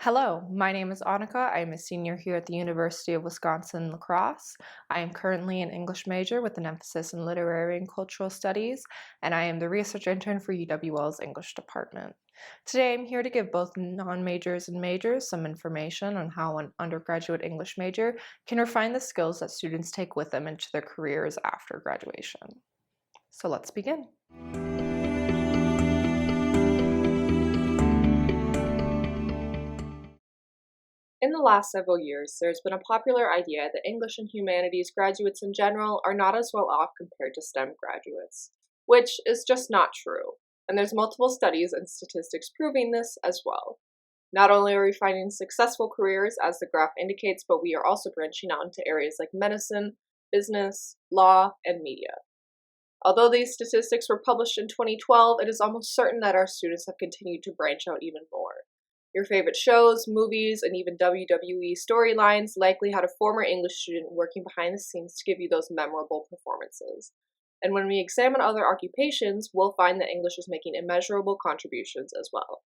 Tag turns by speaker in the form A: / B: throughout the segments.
A: Hello, my name is Annika. I am a senior here at the University of Wisconsin-La Crosse. I am currently an English major with an emphasis in literary and cultural studies, and I am the research intern for UWL's English Department. Today I'm here to give both non-majors and majors some information on how an undergraduate English major can refine the skills that students take with them into their careers after graduation. So let's begin. In the last several years, there's been a popular idea that English and humanities graduates in general are not as well off compared to STEM graduates, which is just not true. And there's multiple studies and statistics proving this as well. Not only are we finding successful careers, as the graph indicates, but we are also branching out into areas like medicine, business, law, and media. Although these statistics were published in 2012, it is almost certain that our students have continued to branch out even more. Your favorite shows, movies, and even WWE storylines likely had a former English student working behind the scenes to give you those memorable performances. And when we examine other occupations, we'll find that English is making immeasurable contributions as well.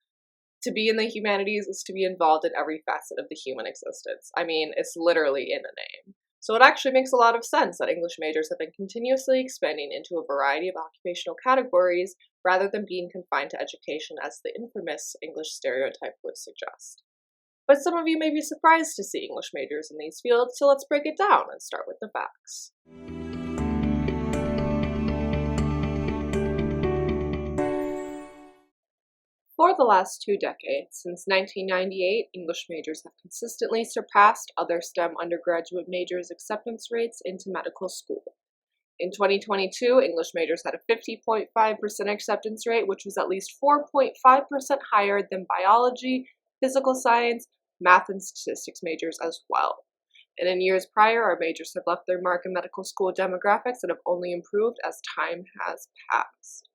A: To be in the humanities is to be involved in every facet of the human existence. I mean, it's literally in the name. So it actually makes a lot of sense that English majors have been continuously expanding into a variety of occupational categories rather than being confined to education as the infamous English stereotype would suggest. But some of you may be surprised to see English majors in these fields, so let's break it down and start with the facts. For the last 2 decades, since 1998, English majors have consistently surpassed other STEM undergraduate majors' acceptance rates into medical school. In 2022, English majors had a 50.5% acceptance rate, which was at least 4.5% higher than biology, physical science, math, and statistics majors as well. And in years prior, our majors have left their mark in medical school demographics and have only improved as time has passed.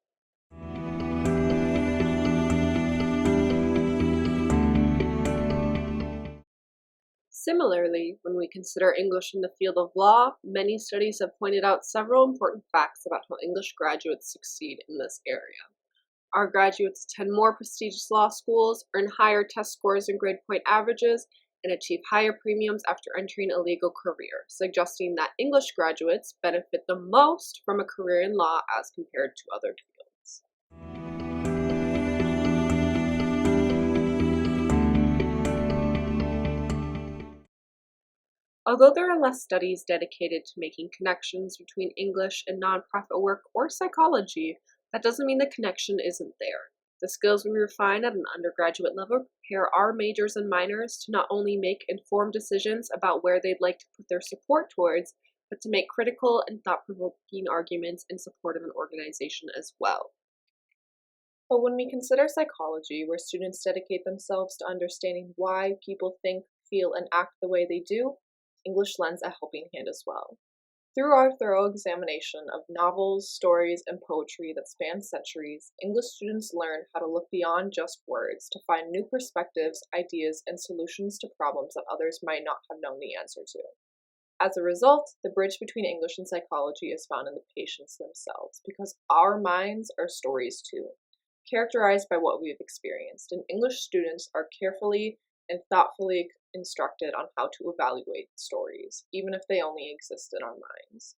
A: Similarly, when we consider English in the field of law, many studies have pointed out several important facts about how English graduates succeed in this area. Our graduates attend more prestigious law schools, earn higher test scores and grade point averages, and achieve higher premiums after entering a legal career, suggesting that English graduates benefit the most from a career in law as compared to other fields. Although there are less studies dedicated to making connections between English and nonprofit work or psychology, that doesn't mean the connection isn't there. The skills we refine at an undergraduate level prepare our majors and minors to not only make informed decisions about where they'd like to put their support towards, but to make critical and thought-provoking arguments in support of an organization as well. But when we consider psychology, where students dedicate themselves to understanding why people think, feel, and act the way they do, English lends a helping hand as well. Through our thorough examination of novels, stories, and poetry that span centuries, English students learn how to look beyond just words to find new perspectives, ideas, and solutions to problems that others might not have known the answer to. As a result, the bridge between English and psychology is found in the patients themselves, because our minds are stories too, characterized by what we've experienced, and English students are carefully and thoughtfully instructed on how to evaluate stories, even if they only exist in our minds.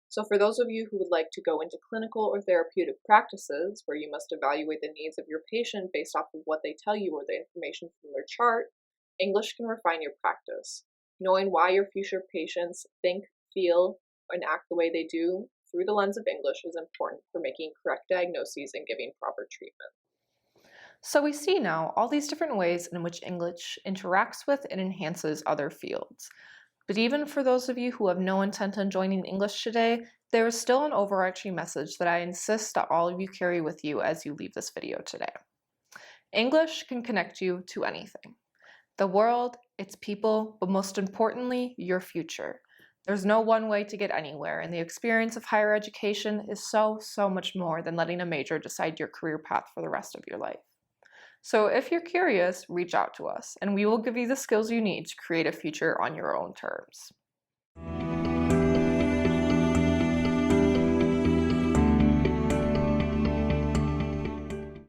A: So for those of you who would like to go into clinical or therapeutic practices, where you must evaluate the needs of your patient based off of what they tell you or the information from their chart, English can refine your practice. Knowing why your future patients think, feel, and act the way they do through the lens of English is important for making correct diagnoses and giving proper treatment. So we see now all these different ways in which English interacts with and enhances other fields. But even for those of you who have no intent on joining English today, there is still an overarching message that I insist that all of you carry with you as you leave this video today. English can connect you to anything. The world, its people, but most importantly, your future. There's no one way to get anywhere, and the experience of higher education is so much more than letting a major decide your career path for the rest of your life. So if you're curious, reach out to us, and we will give you the skills you need to create a future on your own terms.